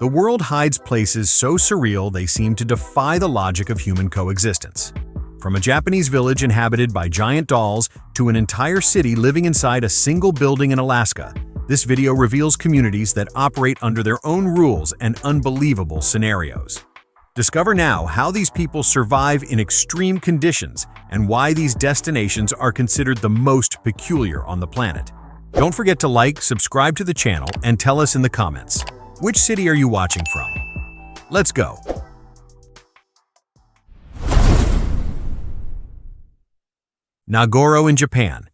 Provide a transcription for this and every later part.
The world hides places so surreal they seem to defy the logic of human coexistence. From a Japanese village inhabited by giant dolls to an entire city living inside a single building in Alaska, this video reveals communities that operate under their own rules and unbelievable scenarios. Discover now how these people survive in extreme conditions and why these destinations are considered the most peculiar on the planet. Don't forget to like, subscribe to the channel, and tell us in the comments, which city are you watching from? Let's go! Nagoro in Japan.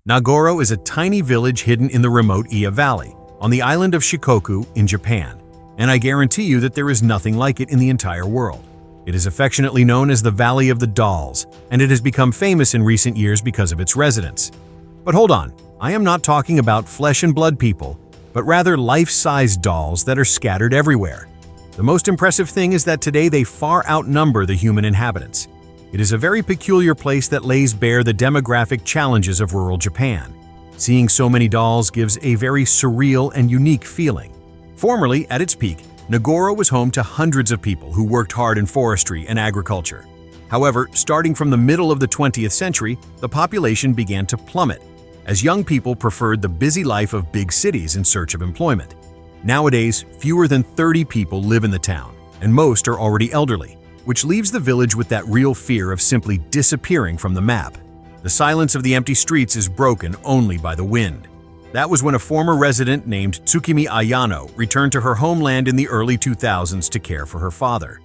Nagoro is a tiny village hidden in the remote Iya Valley, on the island of Shikoku in Japan, and I guarantee you that there is nothing like it in the entire world. It is affectionately known as the Valley of the Dolls, and it has become famous in recent years because of its residents. But hold on, I am not talking about flesh and blood people, but rather life-size dolls that are scattered everywhere. The most impressive thing is that today they far outnumber the human inhabitants. It is a very peculiar place that lays bare the demographic challenges of rural Japan. Seeing so many dolls gives a very surreal and unique feeling. Formerly, at its peak, Nagoro was home to hundreds of people who worked hard in forestry and agriculture. However, starting from the middle of the 20th century, the population began to plummet, as young people preferred the busy life of big cities in search of employment. Nowadays, fewer than 30 people live in the town, and most are already elderly, which leaves the village with that real fear of simply disappearing from the map. The silence of the empty streets is broken only by the wind. That was when a former resident named Tsukimi Ayano returned to her homeland in the early 2000s to care for her father.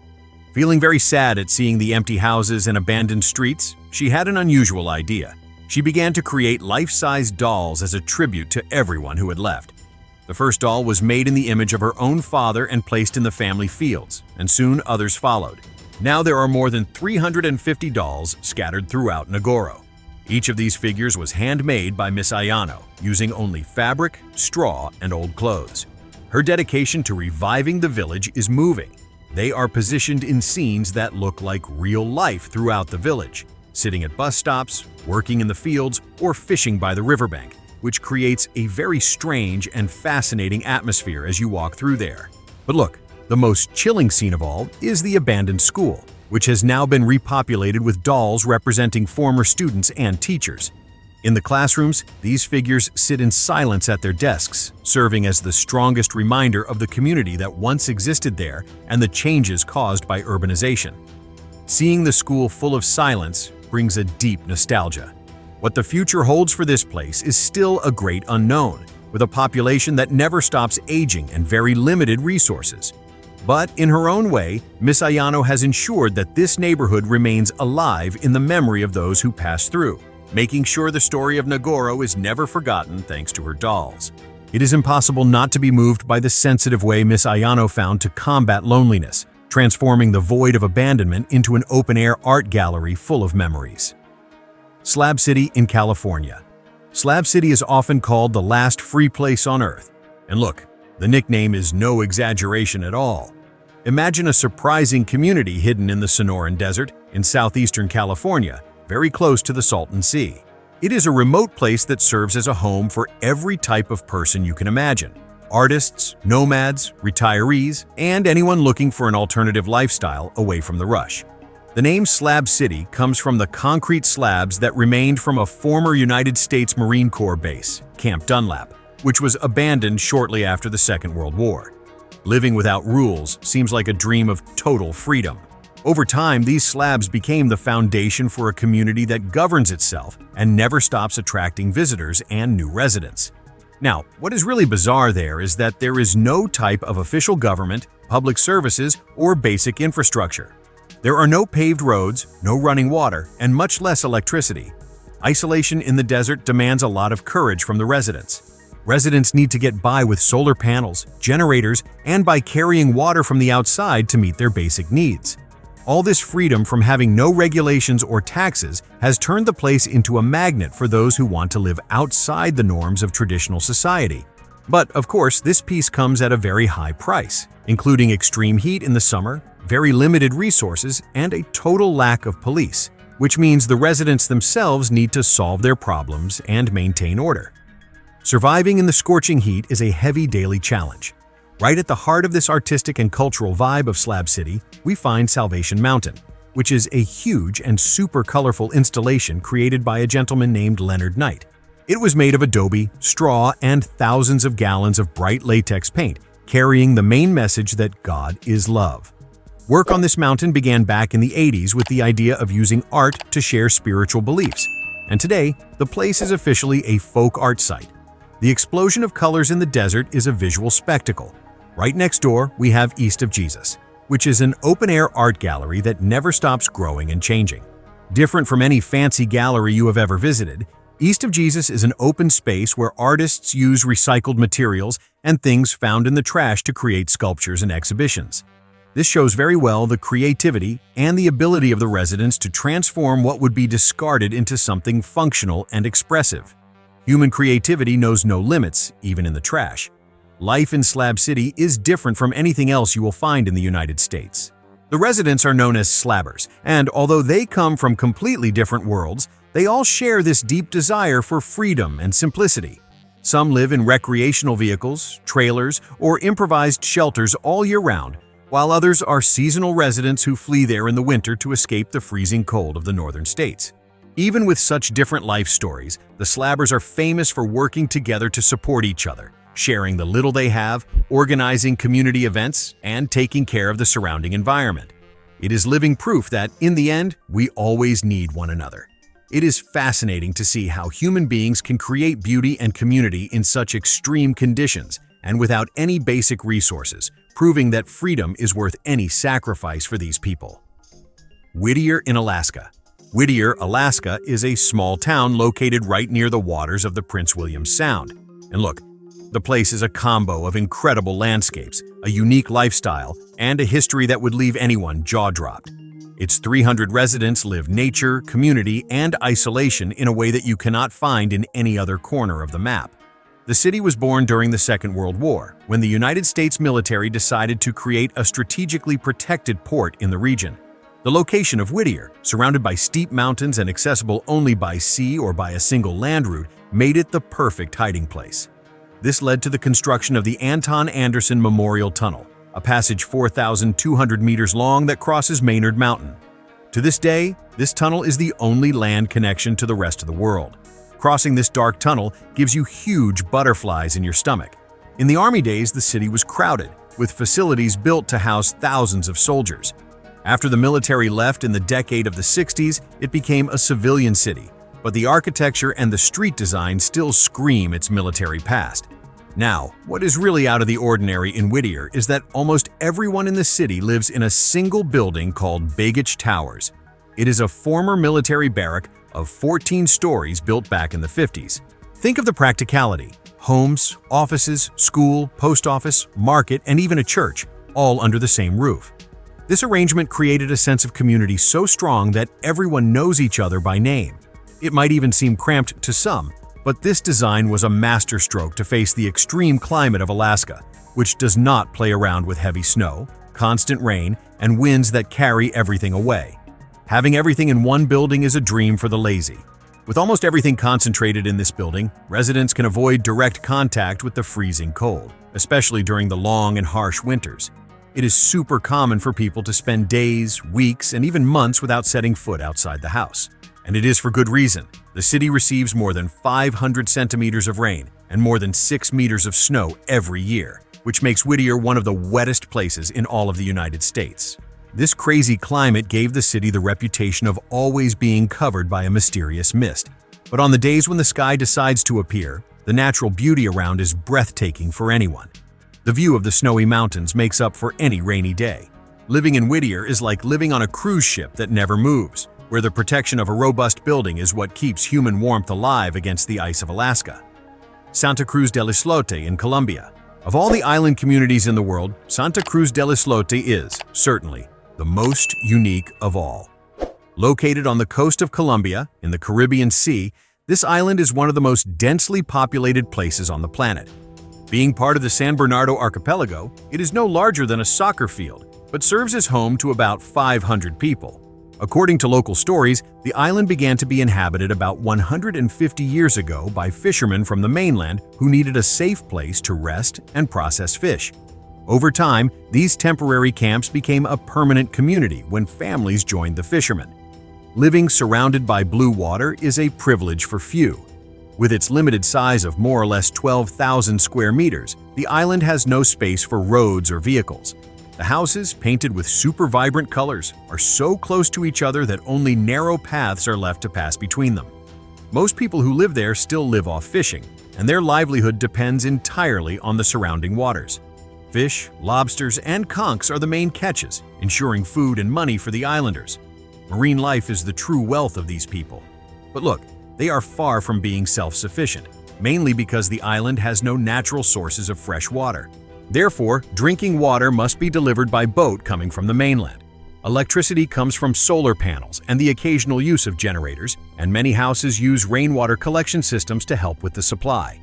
Feeling very sad at seeing the empty houses and abandoned streets, she had an unusual idea. She began to create life-size dolls as a tribute to everyone who had left. The first doll was made in the image of her own father and placed in the family fields, and soon others followed. Now there are more than 350 dolls scattered throughout Nagoro. Each of these figures was handmade by Miss Ayano, using only fabric, straw, and old clothes. Her dedication to reviving the village is moving. They are positioned in scenes that look like real life throughout the village, sitting at bus stops, working in the fields, or fishing by the riverbank, which creates a very strange and fascinating atmosphere as you walk through there. But look, the most chilling scene of all is the abandoned school, which has now been repopulated with dolls representing former students and teachers. In the classrooms, these figures sit in silence at their desks, serving as the strongest reminder of the community that once existed there and the changes caused by urbanization. Seeing the school full of silence brings a deep nostalgia. What the future holds for this place is still a great unknown, with a population that never stops aging and very limited resources. But in her own way, Miss Ayano has ensured that this neighborhood remains alive in the memory of those who passed through, making sure the story of Nagoro is never forgotten thanks to her dolls. It is impossible not to be moved by the sensitive way Miss Ayano found to combat loneliness, transforming the void of abandonment into an open-air art gallery full of memories. Slab City in California. Slab City is often called the last free place on Earth. And look, the nickname is no exaggeration at all. Imagine a surprising community hidden in the Sonoran Desert in southeastern California, very close to the Salton Sea. It is a remote place that serves as a home for every type of person you can imagine. Artists, nomads, retirees, and anyone looking for an alternative lifestyle away from the rush. The name Slab City comes from the concrete slabs that remained from a former United States Marine Corps base, Camp Dunlap, which was abandoned shortly after the Second World War. Living without rules seems like a dream of total freedom. Over time, these slabs became the foundation for a community that governs itself and never stops attracting visitors and new residents. Now, what is really bizarre there is that there is no type of official government, public services, or basic infrastructure. There are no paved roads, no running water, and much less electricity. Isolation in the desert demands a lot of courage from the residents. Residents need to get by with solar panels, generators, and by carrying water from the outside to meet their basic needs. All this freedom from having no regulations or taxes has turned the place into a magnet for those who want to live outside the norms of traditional society. But, of course, this peace comes at a very high price, including extreme heat in the summer, very limited resources, and a total lack of police, which means the residents themselves need to solve their problems and maintain order. Surviving in the scorching heat is a heavy daily challenge. Right at the heart of this artistic and cultural vibe of Slab City, we find Salvation Mountain, which is a huge and super colorful installation created by a gentleman named Leonard Knight. It was made of adobe, straw, and thousands of gallons of bright latex paint, carrying the main message that God is love. Work on this mountain began back in the 80s with the idea of using art to share spiritual beliefs, and today, the place is officially a folk art site. The explosion of colors in the desert is a visual spectacle. Right next door, we have East of Jesus, which is an open-air art gallery that never stops growing and changing. Different from any fancy gallery you have ever visited, East of Jesus is an open space where artists use recycled materials and things found in the trash to create sculptures and exhibitions. This shows very well the creativity and the ability of the residents to transform what would be discarded into something functional and expressive. Human creativity knows no limits, even in the trash. Life in Slab City is different from anything else you will find in the United States. The residents are known as Slabbers, and although they come from completely different worlds, they all share this deep desire for freedom and simplicity. Some live in recreational vehicles, trailers, or improvised shelters all year round, while others are seasonal residents who flee there in the winter to escape the freezing cold of the northern states. Even with such different life stories, the Slabbers are famous for working together to support each other, sharing the little they have, organizing community events, and taking care of the surrounding environment. It is living proof that, in the end, we always need one another. It is fascinating to see how human beings can create beauty and community in such extreme conditions and without any basic resources, proving that freedom is worth any sacrifice for these people. Whittier in Alaska. Whittier, Alaska is a small town located right near the waters of the Prince William Sound. And look, the place is a combo of incredible landscapes, a unique lifestyle, and a history that would leave anyone jaw-dropped. Its 300 residents live nature, community, and isolation in a way that you cannot find in any other corner of the map. The city was born during the Second World War, when the United States military decided to create a strategically protected port in the region. The location of Whittier, surrounded by steep mountains and accessible only by sea or by a single land route, made it the perfect hiding place. This led to the construction of the Anton Anderson Memorial Tunnel, a passage 4,200 meters long that crosses Maynard Mountain. To this day, this tunnel is the only land connection to the rest of the world. Crossing this dark tunnel gives you huge butterflies in your stomach. In the Army days, the city was crowded, with facilities built to house thousands of soldiers. After the military left in the decade of the 60s, it became a civilian city, but the architecture and the street design still scream its military past. Now, what is really out of the ordinary in Whittier is that almost everyone in the city lives in a single building called Bagach Towers. It is a former military barrack of 14 stories built back in the 50s. Think of the practicality: homes, offices, school, post office, market, and even a church, all under the same roof. This arrangement created a sense of community so strong that everyone knows each other by name. It might even seem cramped to some, but this design was a masterstroke to face the extreme climate of Alaska, which does not play around with heavy snow, constant rain, and winds that carry everything away. Having everything in one building is a dream for the lazy. With almost everything concentrated in this building, residents can avoid direct contact with the freezing cold, especially during the long and harsh winters. It is super common for people to spend days, weeks, and even months without setting foot outside the house. And it is for good reason. The city receives more than 500 centimeters of rain and more than 6 meters of snow every year, which makes Whittier one of the wettest places in all of the United States. This crazy climate gave the city the reputation of always being covered by a mysterious mist. But on the days when the sky decides to appear, the natural beauty around is breathtaking for anyone. The view of the snowy mountains makes up for any rainy day. Living in Whittier is like living on a cruise ship that never moves, where the protection of a robust building is what keeps human warmth alive against the ice of Alaska. Santa Cruz del Islote in Colombia. Of all the island communities in the world, Santa Cruz del Islote is, certainly, the most unique of all. Located on the coast of Colombia, in the Caribbean Sea, this island is one of the most densely populated places on the planet. Being part of the San Bernardo archipelago, it is no larger than a soccer field, but serves as home to about 500 people. According to local stories, the island began to be inhabited about 150 years ago by fishermen from the mainland who needed a safe place to rest and process fish. Over time, these temporary camps became a permanent community when families joined the fishermen. Living surrounded by blue water is a privilege for few. With its limited size of more or less 12,000 square meters, the island has no space for roads or vehicles. The houses, painted with super vibrant colors, are so close to each other that only narrow paths are left to pass between them. Most people who live there still live off fishing, and their livelihood depends entirely on the surrounding waters. Fish, lobsters, and conchs are the main catches, ensuring food and money for the islanders. Marine life is the true wealth of these people. But look, they are far from being self-sufficient, mainly because the island has no natural sources of fresh water. Therefore, drinking water must be delivered by boat coming from the mainland. Electricity comes from solar panels and the occasional use of generators, and many houses use rainwater collection systems to help with the supply.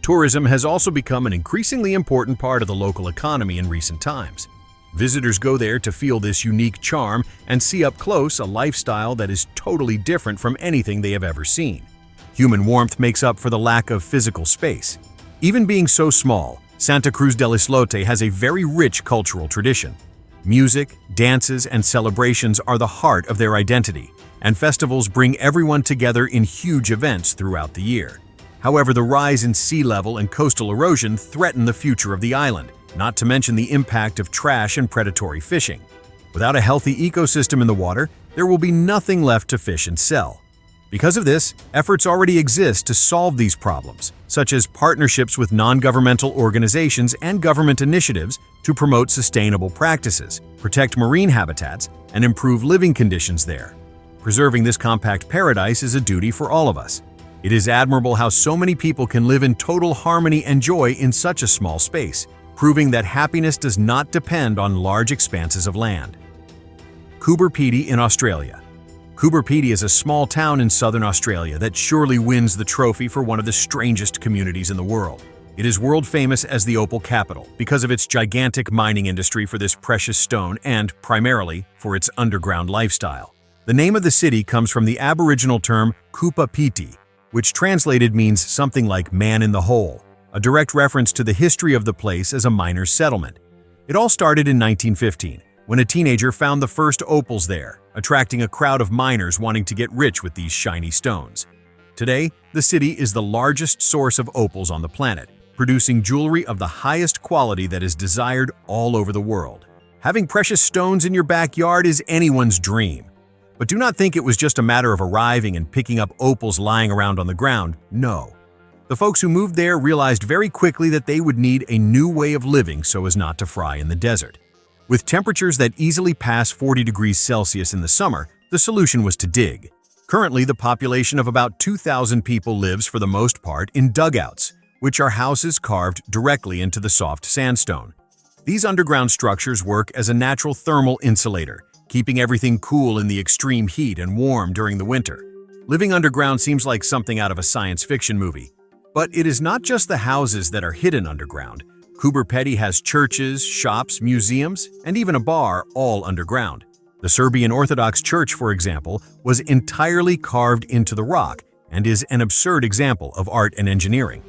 Tourism has also become an increasingly important part of the local economy in recent times. Visitors go there to feel this unique charm and see up close a lifestyle that is totally different from anything they have ever seen. Human warmth makes up for the lack of physical space. Even being so small, Santa Cruz del Islote has a very rich cultural tradition. Music, dances, and celebrations are the heart of their identity, and festivals bring everyone together in huge events throughout the year. However, the rise in sea level and coastal erosion threaten the future of the island, not to mention the impact of trash and predatory fishing. Without a healthy ecosystem in the water, there will be nothing left to fish and sell. Because of this, efforts already exist to solve these problems, such as partnerships with non-governmental organizations and government initiatives to promote sustainable practices, protect marine habitats, and improve living conditions there. Preserving this compact paradise is a duty for all of us. It is admirable how so many people can live in total harmony and joy in such a small space, proving that happiness does not depend on large expanses of land. Coober Pedy in Australia. Coober Pedy is a small town in southern Australia that surely wins the trophy for one of the strangest communities in the world. It is world famous as the opal capital because of its gigantic mining industry for this precious stone and, primarily, for its underground lifestyle. The name of the city comes from the Aboriginal term Coober Pedy, which translated means something like man in the hole, a direct reference to the history of the place as a miner's settlement. It all started in 1915, when a teenager found the first opals there, attracting a crowd of miners wanting to get rich with these shiny stones. Today, the city is the largest source of opals on the planet, producing jewelry of the highest quality that is desired all over the world. Having precious stones in your backyard is anyone's dream. But do not think it was just a matter of arriving and picking up opals lying around on the ground. No. The folks who moved there realized very quickly that they would need a new way of living so as not to fry in the desert. With temperatures that easily pass 40 degrees Celsius in the summer, the solution was to dig. Currently, the population of about 2,000 people lives for the most part in dugouts, which are houses carved directly into the soft sandstone. These underground structures work as a natural thermal insulator, keeping everything cool in the extreme heat and warm during the winter. Living underground seems like something out of a science fiction movie. But it is not just the houses that are hidden underground. Coober Pedy has churches, shops, museums, and even a bar all underground. The Serbian Orthodox Church, for example, was entirely carved into the rock and is an absurd example of art and engineering.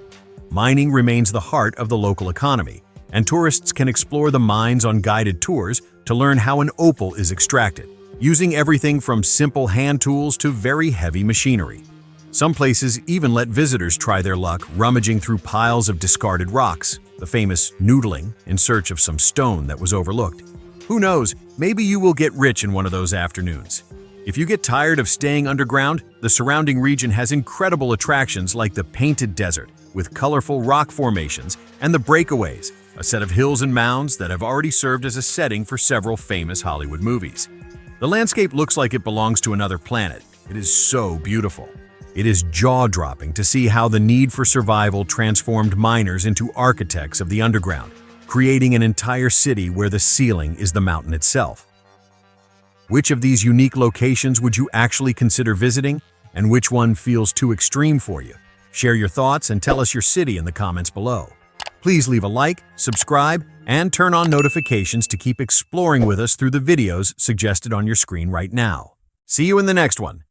Mining remains the heart of the local economy, and tourists can explore the mines on guided tours to learn how an opal is extracted, using everything from simple hand tools to very heavy machinery. Some places even let visitors try their luck rummaging through piles of discarded rocks, the famous noodling, in search of some stone that was overlooked. Who knows, maybe you will get rich in one of those afternoons. If you get tired of staying underground, the surrounding region has incredible attractions like the Painted Desert, with colorful rock formations, and the Breakaways, a set of hills and mounds that have already served as a setting for several famous Hollywood movies. The landscape looks like it belongs to another planet. It is so beautiful. It is jaw-dropping to see how the need for survival transformed miners into architects of the underground, creating an entire city where the ceiling is the mountain itself. Which of these unique locations would you actually consider visiting, and which one feels too extreme for you? Share your thoughts and tell us your city in the comments below. Please leave a like, subscribe, and turn on notifications to keep exploring with us through the videos suggested on your screen right now. See you in the next one.